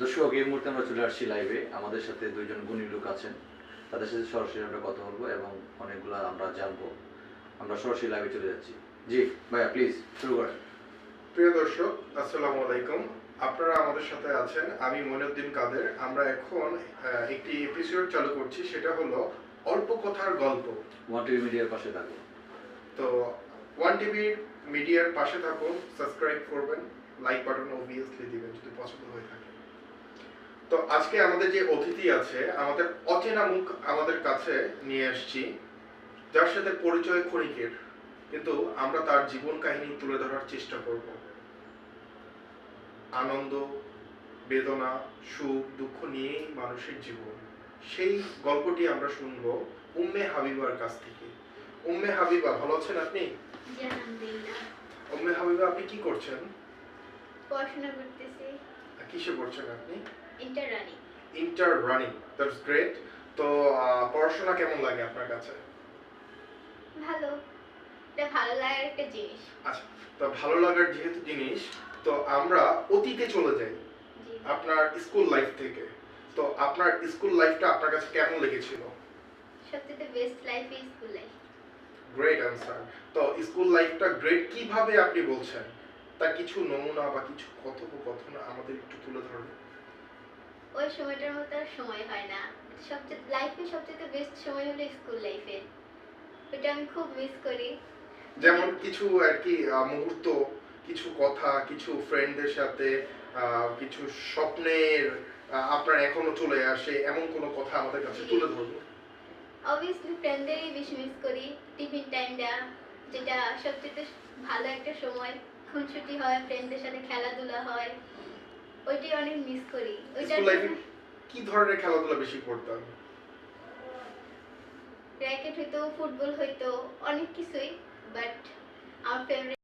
দর্শক, এই মুহূর্তে আমরা চলে আসছি লাইভে। আমাদের সাথে দুইজন গুণী লোক আছেন, তাদের সাথে সরাসরি আমরা কথা বলবো এবং অনেকগুলো আমরা জানবো। আমরা সরাসরি লাইভে চলে যাচ্ছি। জি ভাইয়া, প্লিজ শুরু করেন। প্রিয় দর্শক, আসসালামু আলাইকুম। আপনারা আমাদের সাথে আছেন, আমি মইনুদ্দিন কাদের। আমরা এখন একটি এপিসোড চালু করছি, সেটা হলো অল্প কথার গল্প। ওয়ান টিভি মিডিয়ার পাশে থাকো। তো ওয়ান টিভি মিডিয়ার পাশে থাকুন, সাবস্ক্রাইব করবেন, লাইক বাটন অবভিয়াসলি দিবেন যদি পছন্দ হয়ে থাকে। তো আজকে আমাদের যে অতিথি আছে, আমাদের অচেনা মুখ আমাদের কাছে নিয়ে আসছি, যার সাথে পরিচয় ক্ষণিকের, কিন্তু আমরা তার জীবন কাহিনী তুলে ধরার চেষ্টা করব। আনন্দ, বেদনা, সুখ, দুঃখ নিয়েই মানুষের জীবন। সেই গল্পটি আমরা শুনব উম্মে হাবিবার কাছ থেকে। উম্মে হাবিবা, ভালো আছেন আপনি? জি আলহামদুলিল্লাহ। উম্মে হাবিবা, আপনি কি করছেন? পড়াশোনা করতেছি। কিসে পড়ছেন আপনি? Inter running. Inter running, that's great. তো পড়াশোনা কেমন লাগে আপনার কাছে? ভালো। এটা ভালো লাগার একটা জিনিস। আচ্ছা, তো ভালো লাগার যেহেতু জিনিস, তো আমরা অতীতে চলে যাই, জি। আপনার স্কুল লাইফ থেকে। তো আপনার স্কুল লাইফটা আপনার কাছে কেমন লেগেছিল? সবচেয়ে best life is school life. Great answer. তো স্কুল লাইফটা গ্রেট কিভাবে আপনি বলছেন, তার কিছু নমুনা বা কিছু কথোপকথন আমাদের একটু তুলে ধরবেন? ওই সময়টার মতো আর সময় হয় না। সবচেয়ে বেস্ট সময় হলো স্কুল লাইফে। ওটা আমি খুব মিস করি। যেমন কিছু আর কি মুহূর্ত, কিছু কথা, কিছু ফ্রেন্ডদের সাথে কিছু স্বপ্নের আপনার এখনো চলে আসে এমন কোনো কথা আমাদের কাছে তুলে ধরুন। অবভিয়াসলি ফ্রেন্ডদেরই বেশি মিস করি। টিফিন টাইমটা, যেটা সবচেয়ে ভালো একটা সময়। খুনসুটি হয়, ফ্রেন্ডদের সাথে খেলাধুলা হয়, ওইটাই অনেক মিস করি। স্কুল লাইফে কি ধরনের খেলাধুলা বেশি করতেন? ক্রিকেট হইতো, ফুটবল হইতো, অনেক কিছুই, বাট আমার ফেভারিট